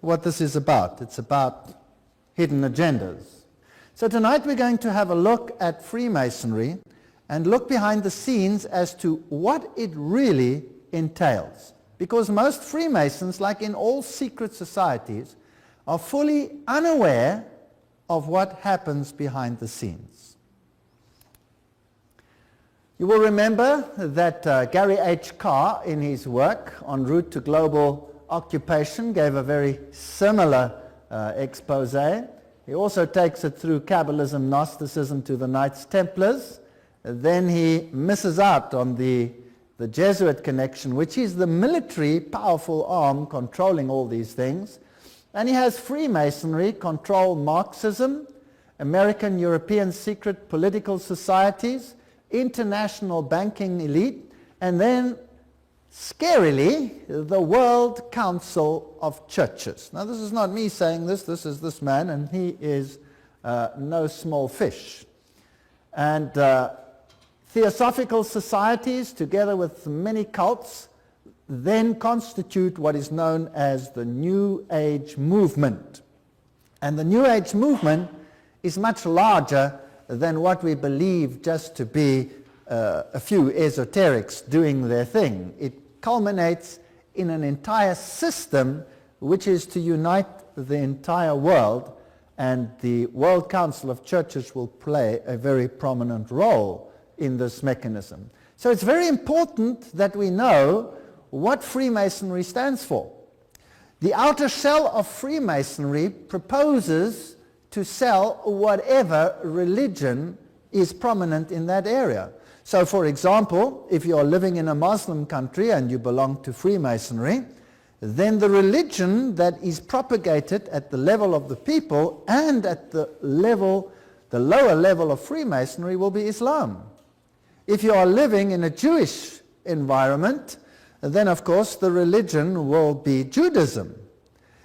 what this is about. It's about hidden agendas. So tonight we're going to have a look at Freemasonry and look behind the scenes as to what it really entails. Because most Freemasons, like in all secret societies, are fully unaware of what happens behind the scenes. You will remember that Gary H. Carr, in his work En Route to Global Occupation, gave a very similar expose. He also takes it through Kabbalism, Gnosticism to the Knights Templars. Then he misses out on the Jesuit connection, which is the military powerful arm controlling all these things. And he has Freemasonry control Marxism, American European secret political societies, international banking elite, and then, scarily, the World Council of Churches. Now, this is not me saying this is this man, and he is no small fish. And theosophical societies, together with many cults, then constitute what is known as the New Age movement. And the New Age movement is much larger than what we believe just to be a few esoterics doing their thing. It culminates in an entire system which is to unite the entire world, and the World Council of Churches will play a very prominent role in this mechanism. So it's very important that we know what Freemasonry stands for. The outer shell of Freemasonry proposes to sell whatever religion is prominent in that area. So, for example, if you are living in a Muslim country and you belong to Freemasonry, then the religion that is propagated at the level of the people and at the lower level of Freemasonry will be Islam. If you are living in a Jewish environment, then of course the religion will be Judaism.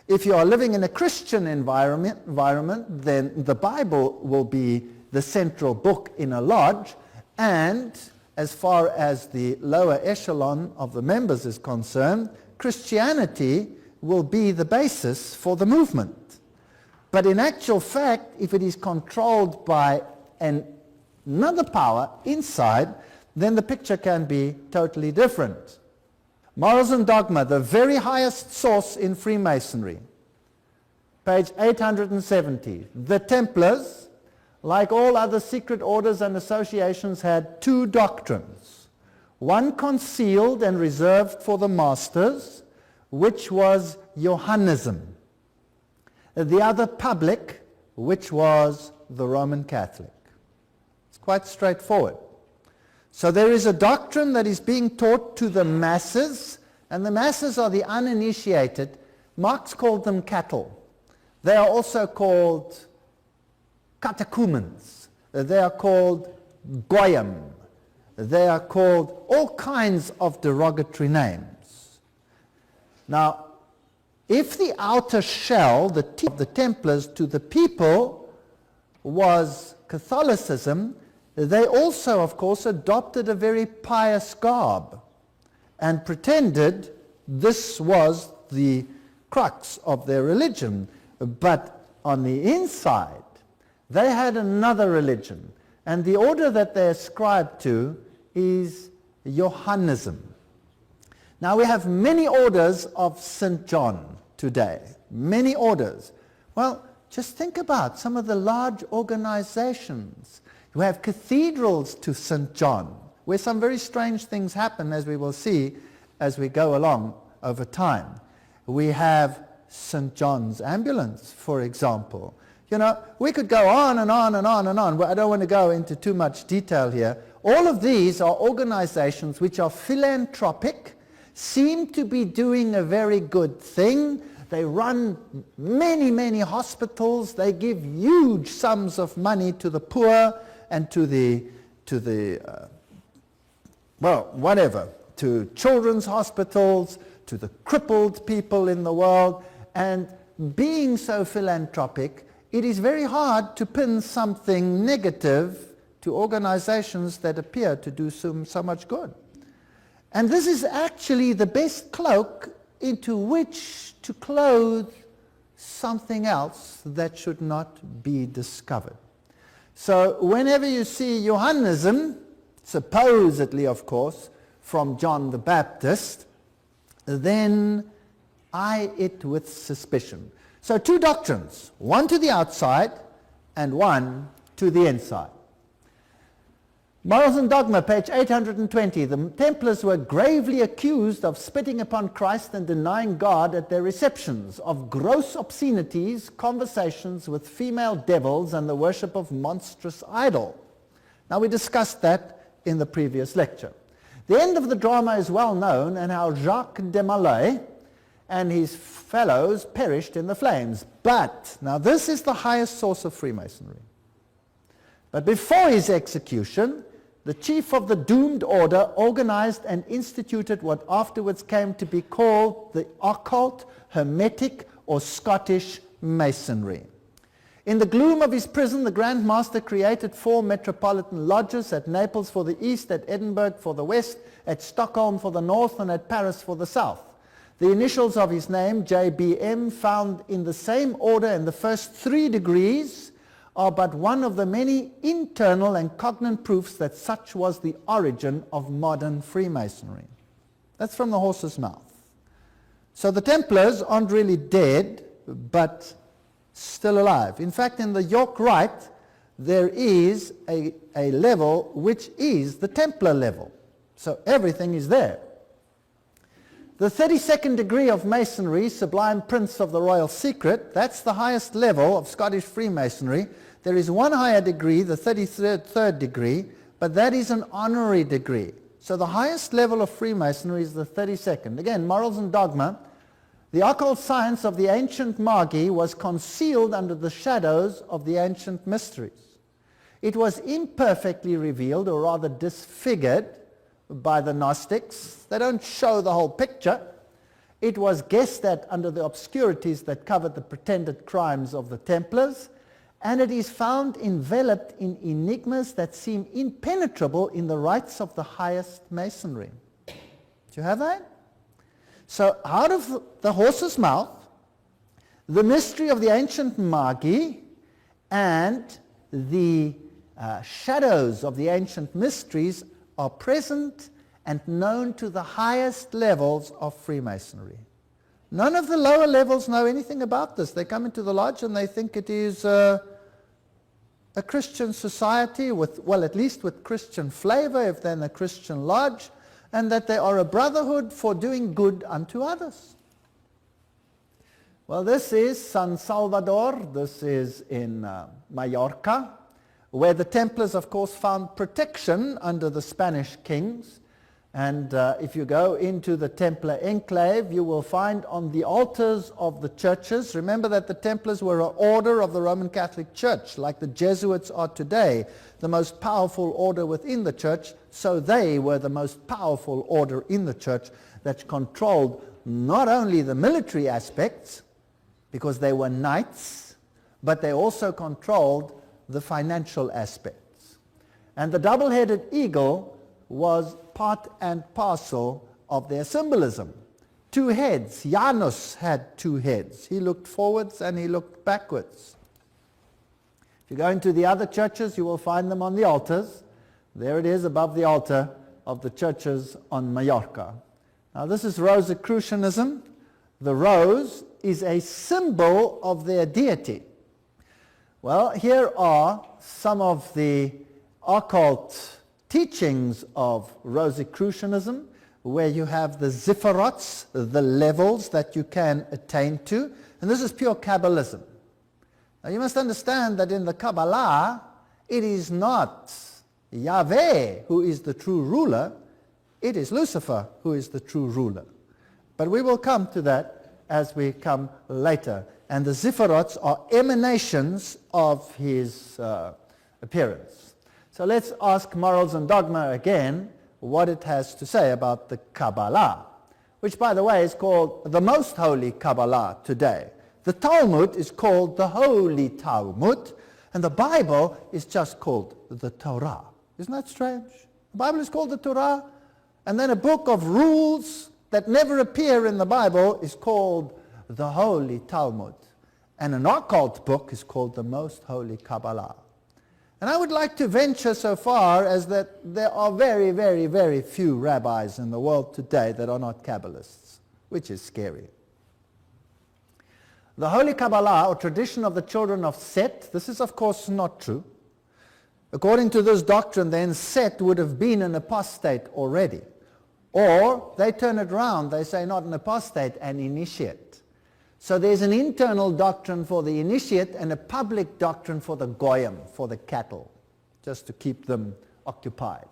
If you are living in a Christian environment, then the Bible will be the central book in a lodge, and as far as the lower echelon of the members is concerned, Christianity will be the basis for the movement. But in actual fact, if it is controlled by another power inside, then the picture can be totally different. Morals and Dogma, the very highest source in Freemasonry, page 870. The Templars, like all other secret orders and associations, had two doctrines. One concealed and reserved for the masters, which was Johannism. The other public, which was the Roman Catholic. It's quite straightforward. So there is a doctrine that is being taught to the masses, and the masses are the uninitiated. Marx called them cattle. They are also called catechumens. They are called goyim. They are called all kinds of derogatory names. Now, if the outer shell, the tip of the Templars to the people, was Catholicism, they also, of course, adopted a very pious garb and pretended this was the crux of their religion. But on the inside, they had another religion. And the order that they ascribed to is Johannism. Now, we have many orders of St. John today. Many orders. Well, just think about some of the large organizations. You have cathedrals to St. John, where some very strange things happen, as we will see as we go along over time. We have St. John's Ambulance, for example. You know, we could go on and on and on and on. I don't want to go into too much detail here. All of these are organizations which are philanthropic, seem to be doing a very good thing. They run many, many hospitals. They give huge sums of money to the poor and to children's hospitals, to the crippled people in the world. And being so philanthropic, it is very hard to pin something negative to organizations that appear to do so much good. And this is actually the best cloak into which to clothe something else that should not be discovered. So whenever you see Johannism, supposedly of course, from John the Baptist, then eye it with suspicion. So two doctrines, one to the outside and one to the inside. Morals and Dogma, page 820. The Templars were gravely accused of spitting upon Christ and denying God at their receptions, of gross obscenities, conversations with female devils, and the worship of monstrous idol. Now, we discussed that in the previous lecture. The end of the drama is well known, and how Jacques de Molay and his fellows perished in the flames. But, now this is the highest source of Freemasonry. But before his execution, the chief of the doomed order organized and instituted what afterwards came to be called the occult, hermetic, or Scottish Masonry. In the gloom of his prison, the Grand Master created 4 metropolitan lodges, at Naples for the east, at Edinburgh for the west, at Stockholm for the north, and at Paris for the south. The initials of his name, JBM, found in the same order in the first 3 degrees, are but one of the many internal and cognate proofs that such was the origin of modern Freemasonry. That's from the horse's mouth. So the Templars aren't really dead, but still alive. In fact, in the York Rite, there is a level which is the Templar level. So everything is there. The 32nd degree of Masonry, Sublime Prince of the Royal Secret, that's the highest level of Scottish Freemasonry. There is one higher degree, the 33rd degree, but that is an honorary degree. So the highest level of Freemasonry is the 32nd. Again, Morals and Dogma. The occult science of the ancient Magi was concealed under the shadows of the ancient mysteries. It was imperfectly revealed, or rather disfigured, by the Gnostics. They don't show the whole picture. It was guessed at under the obscurities that covered the pretended crimes of the Templars, and it is found enveloped in enigmas that seem impenetrable in the rites of the highest Masonry. Do you have that? So out of the horse's mouth, the mystery of the ancient Magi and the shadows of the ancient mysteries are present and known to the highest levels of Freemasonry. None of the lower levels know anything about this. They come into the lodge and they think it is a Christian society with, well, at least with Christian flavor, if they're in a Christian lodge, and that they are a brotherhood for doing good unto others. Well, this is San Salvador. This is in Mallorca, where the Templars, of course, found protection under the Spanish kings. And if you go into the Templar enclave, you will find on the altars of the churches, remember that the Templars were an order of the Roman Catholic Church, like the Jesuits are today, the most powerful order within the church. So they were the most powerful order in the church that controlled not only the military aspects, because they were knights, but they also controlled the financial aspects. And the double-headed eagle was part and parcel of their symbolism. 2 heads. Janus had 2 heads. He looked forwards and he looked backwards. If you go into the other churches, you will find them on the altars. There it is above the altar of the churches on Mallorca. Now this is Rosicrucianism. The rose is a symbol of their deity. Well, here are some of the occult teachings of Rosicrucianism, where you have the ziphirots, the levels that you can attain to, and this is pure Kabbalism. Now you must understand that in the Kabbalah, it is not Yahweh who is the true ruler, it is Lucifer who is the true ruler. But we will come to that as we come later. And the ziphirots are emanations of his appearance. So let's ask Morals and Dogma again what it has to say about the Kabbalah, which, by the way, is called the most holy Kabbalah today. The Talmud is called the Holy Talmud, and the Bible is just called the Torah. Isn't that strange? The Bible is called the Torah, and then a book of rules that never appear in the Bible is called the Holy Talmud. And an occult book is called the Most Holy Kabbalah. And I would like to venture so far as that there are very, very, very few rabbis in the world today that are not Kabbalists, which is scary. The Holy Kabbalah, or tradition of the children of Set, this is of course not true. According to this doctrine, then Set would have been an apostate already. Or they turn it around, they say not an apostate, an initiate. So there's an internal doctrine for the initiate and a public doctrine for the goyim, for the cattle, just to keep them occupied.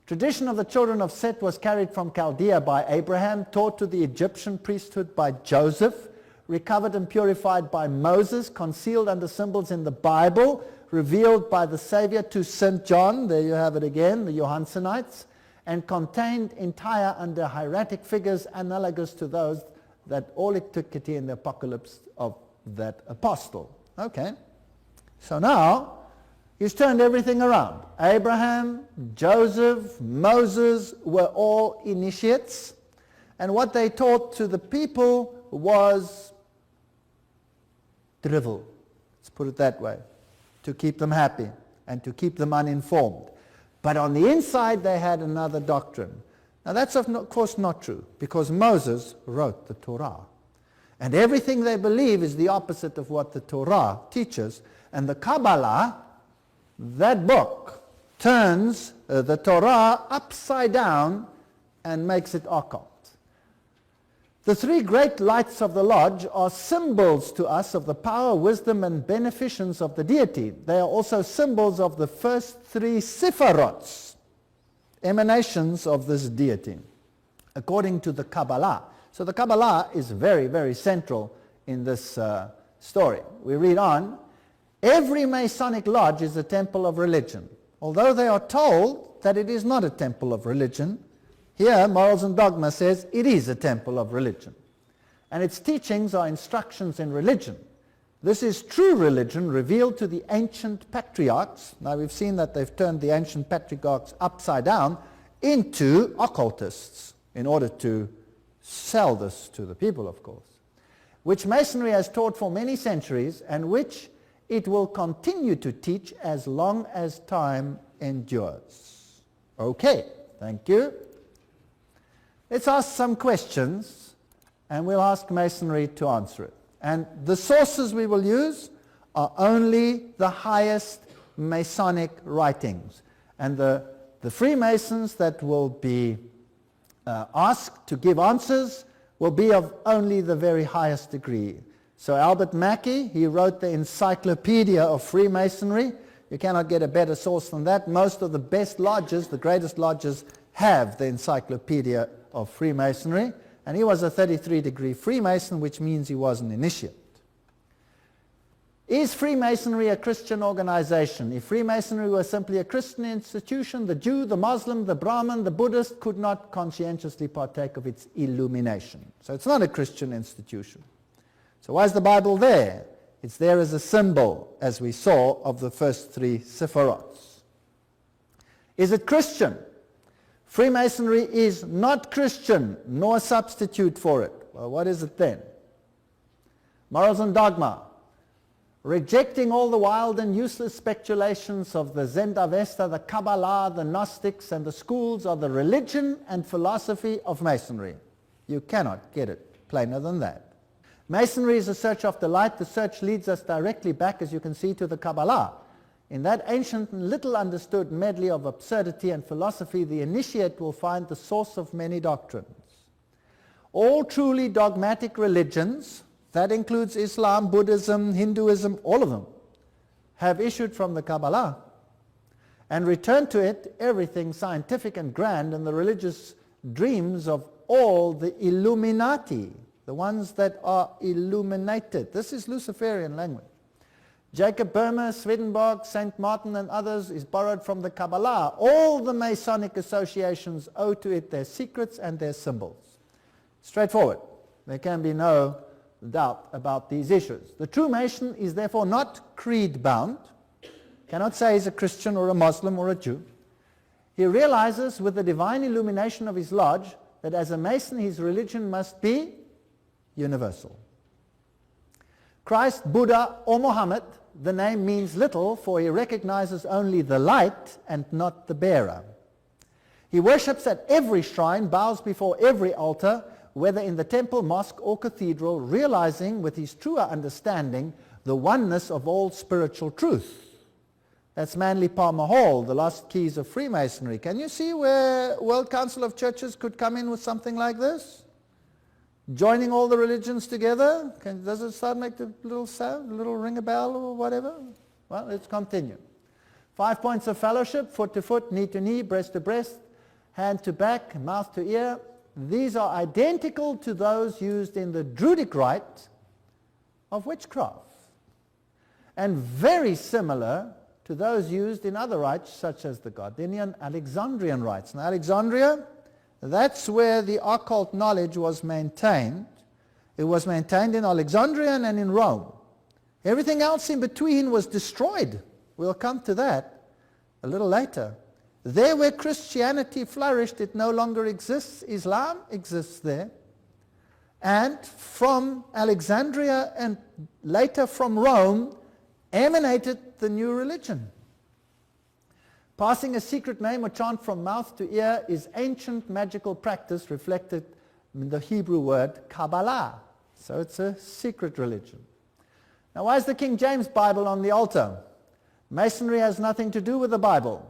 Tradition of the children of Set was carried from Chaldea by Abraham, taught to the Egyptian priesthood by Joseph, recovered and purified by Moses, concealed under symbols in the Bible, revealed by the Savior to St. John, there you have it again, the Johansonites, and contained entire under hieratic figures analogous to those that all antiquity in the apocalypse of that apostle. Okay, so now he's turned everything around. Abraham, Joseph, Moses were all initiates, and what they taught to the people was drivel, let's put it that way, to keep them happy and to keep them uninformed. But on the inside they had another doctrine. Now that's of course not true, because Moses wrote the Torah. And everything they believe is the opposite of what the Torah teaches. And the Kabbalah, that book, turns the Torah upside down and makes it occult. The three great lights of the lodge are symbols to us of the power, wisdom, and beneficence of the deity. They are also symbols of the first three sephirots, emanations of this deity, according to the Kabbalah. So the Kabbalah is very, very central in this story. We read on. Every Masonic lodge is a temple of religion, although they are told that it is not a temple of religion. Here, Morals and Dogma says it is a temple of religion, and its teachings are instructions in religion. This is true religion revealed to the ancient patriarchs. Now we've seen that they've turned the ancient patriarchs upside down into occultists in order to sell this to the people, of course, which Masonry has taught for many centuries and which it will continue to teach as long as time endures. Okay, thank you. Let's ask some questions, and we'll ask Masonry to answer it. And the sources we will use are only the highest Masonic writings. And the Freemasons that will be asked to give answers will be of only the very highest degree. So Albert Mackey, he wrote the Encyclopedia of Freemasonry. You cannot get a better source than that. Most of the best lodges, the greatest lodges, have the Encyclopedia of Freemasonry, and he was a 33-degree Freemason, which means he was an initiate. Is Freemasonry a Christian organization? If Freemasonry were simply a Christian institution, the Jew, the Muslim, the Brahmin, the Buddhist could not conscientiously partake of its illumination. So it's not a Christian institution. So why is the Bible there? It's there as a symbol, as we saw, of the first three sephirots. Is it Christian? Freemasonry is not Christian, nor a substitute for it. Well, what is it then? Morals and Dogma. Rejecting all the wild and useless speculations of the Zendavesta, the Kabbalah, the Gnostics, and the schools are the religion and philosophy of Masonry. You cannot get it plainer than that. Masonry is a search after light. The search leads us directly back, as you can see, to the Kabbalah. In that ancient and little understood medley of absurdity and philosophy, the initiate will find the source of many doctrines. All truly dogmatic religions, that includes Islam, Buddhism, Hinduism, all of them, have issued from the Kabbalah and returned to it everything scientific and grand and the religious dreams of all the Illuminati, the ones that are illuminated. This is Luciferian language. Jacob Boehmer, Swedenborg, St. Martin, and others is borrowed from the Kabbalah. All the Masonic associations owe to it their secrets and their symbols. Straightforward. There can be no doubt about these issues. The true Mason is therefore not creed-bound, cannot say he's a Christian or a Muslim or a Jew. He realizes with the divine illumination of his lodge that as a Mason his religion must be universal. Christ, Buddha, or Muhammad, the name means little, for he recognizes only the light and not the bearer. He worships at every shrine, bows before every altar, whether in the temple, mosque, or cathedral, realizing with his truer understanding the oneness of all spiritual truth. That's Manly Palmer Hall, the lost keys of Freemasonry. Can you see where World Council of Churches could come in with something like this? Joining all the religions together? Does it start to make the little sound, a little ring a bell or whatever? Well, let's continue. 5 points of fellowship: foot to foot, knee to knee, breast to breast, hand to back, mouth to ear. These are identical to those used in the Druidic rite of witchcraft, and very similar to those used in other rites such as the Gardenian Alexandrian rites. Now, Alexandria, that's where the occult knowledge was maintained. It was maintained in Alexandria and in Rome. Everything else in between was destroyed. We'll come to that a little later. There where Christianity flourished, it no longer exists. Islam exists there. And from Alexandria and later from Rome emanated the new religion. Passing a secret name or chant from mouth to ear is ancient magical practice reflected in the Hebrew word Kabbalah. So it's a secret religion. Now, why is the King James Bible on the altar? Masonry has nothing to do with the Bible.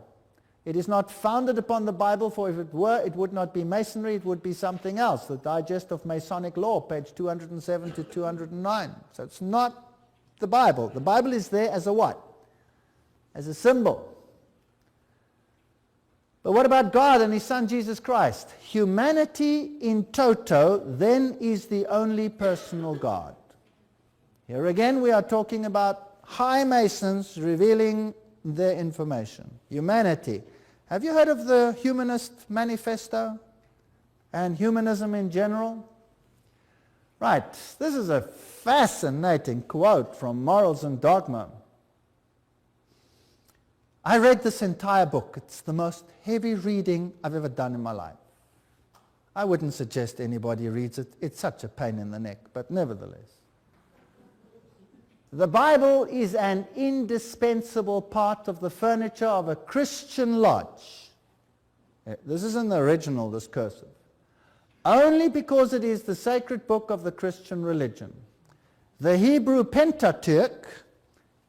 It is not founded upon the Bible, for if it were, it would not be Masonry, it would be something else. The Digest of Masonic Law, page 207 to 209. So it's not the Bible. The Bible is there as a what? As a symbol. But what about God and his Son Jesus Christ? Humanity in toto then is the only personal God. Here again we are talking about high Masons revealing their information. Humanity. Have you heard of the Humanist Manifesto and humanism in general? Right, this is a fascinating quote from Morals and Dogma. I read this entire book. It's the most heavy reading I've ever done in my life. I wouldn't suggest anybody reads it. It's such a pain in the neck, but nevertheless. The Bible is an indispensable part of the furniture of a Christian lodge. This is in the original, this cursive. Only because it is the sacred book of the Christian religion. The Hebrew Pentateuch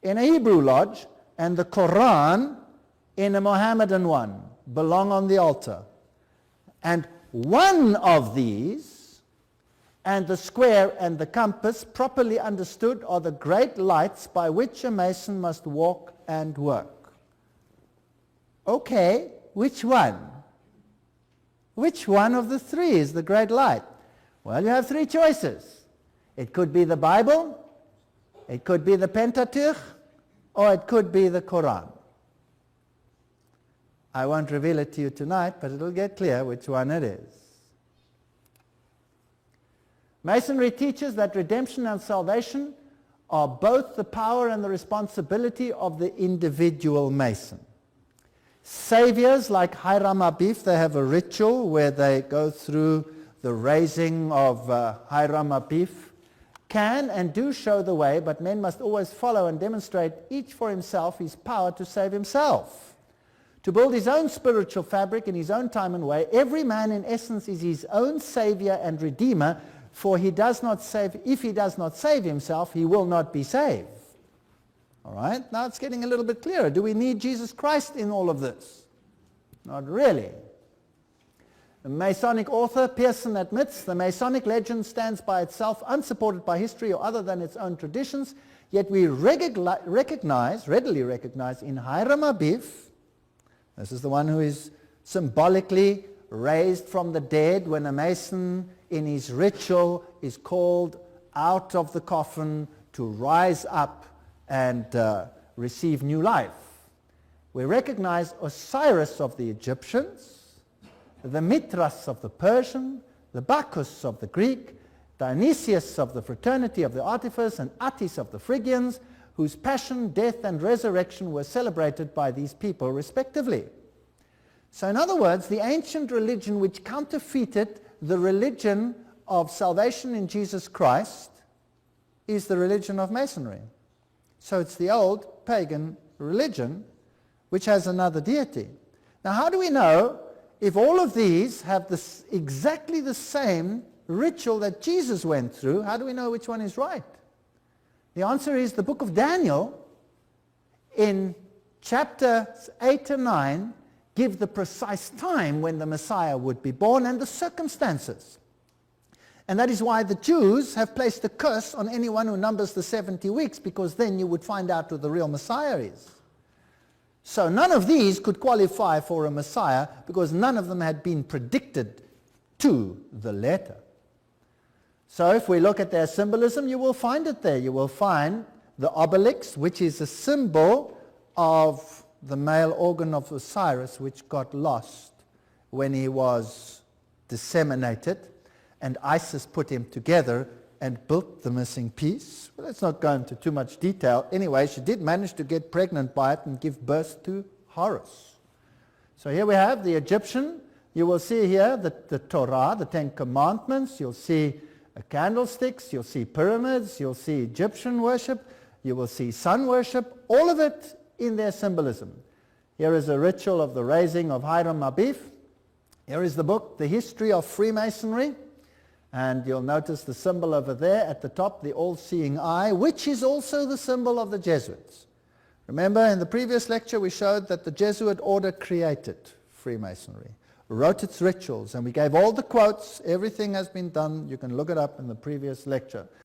in a Hebrew lodge and the Quran in a Mohammedan one belong on the altar. And one of these, and the square and the compass, properly understood, are the great lights by which a Mason must walk and work. Okay, which one? Which one of the three is the great light? Well, you have three choices. It could be the Bible, it could be the Pentateuch, or it could be the Quran. I won't reveal it to you tonight, but it'll get clear which one it is. Masonry teaches that redemption and salvation are both the power and the responsibility of the individual Mason. Saviors like Hiram Abif, they have a ritual where they go through the raising of Hiram Abif, can and do show the way, but men must always follow and demonstrate each for himself his power to save himself. To build his own spiritual fabric in his own time and way, every man in essence is his own savior and redeemer, for if he does not save himself, he will not be saved. All right, now it's getting a little bit clearer. Do we need Jesus Christ in all of this? Not really. The Masonic author Pearson admits the Masonic legend stands by itself, unsupported by history or other than its own traditions, yet we readily recognize in Hiram Abif, this is the one who is symbolically raised from the dead when a Mason in his ritual is called out of the coffin to rise up and receive new life. We recognize Osiris of the Egyptians, the Mithras of the Persian, the Bacchus of the Greek, Dionysius of the fraternity of the Artificers, and Attis of the Phrygians, whose passion, death, and resurrection were celebrated by these people respectively. So in other words, the ancient religion which counterfeited the religion of salvation in Jesus Christ is the religion of Masonry. So it's the old pagan religion which has another deity. Now how do we know if all of these have exactly the same ritual that Jesus went through? How do we know which one is right? The answer is the book of Daniel in chapters 8 and 9 give the precise time when the Messiah would be born and the circumstances. And that is why the Jews have placed a curse on anyone who numbers the 70 weeks, because then you would find out who the real Messiah is. So none of these could qualify for a Messiah because none of them had been predicted to the letter. So if we look at their symbolism, you will find it there. You will find the obelix, which is a symbol of the male organ of Osiris, which got lost when he was disseminated, and Isis put him together and built the missing piece. Well, let's not go into too much detail. Anyway, she did manage to get pregnant by it and give birth to Horus. So here we have the Egyptian. You will see here the Torah, the Ten Commandments. You'll see candlesticks. You'll see pyramids. You'll see Egyptian worship. You will see sun worship. All of it in their symbolism. Here is a ritual of the raising of Hiram Abif. Here is the book, The History of Freemasonry. And you'll notice the symbol over there at the top, the all-seeing eye, which is also the symbol of the Jesuits. Remember, in the previous lecture, we showed that the Jesuit order created Freemasonry, wrote its rituals, and we gave all the quotes. Everything has been done. You can look it up in the previous lecture.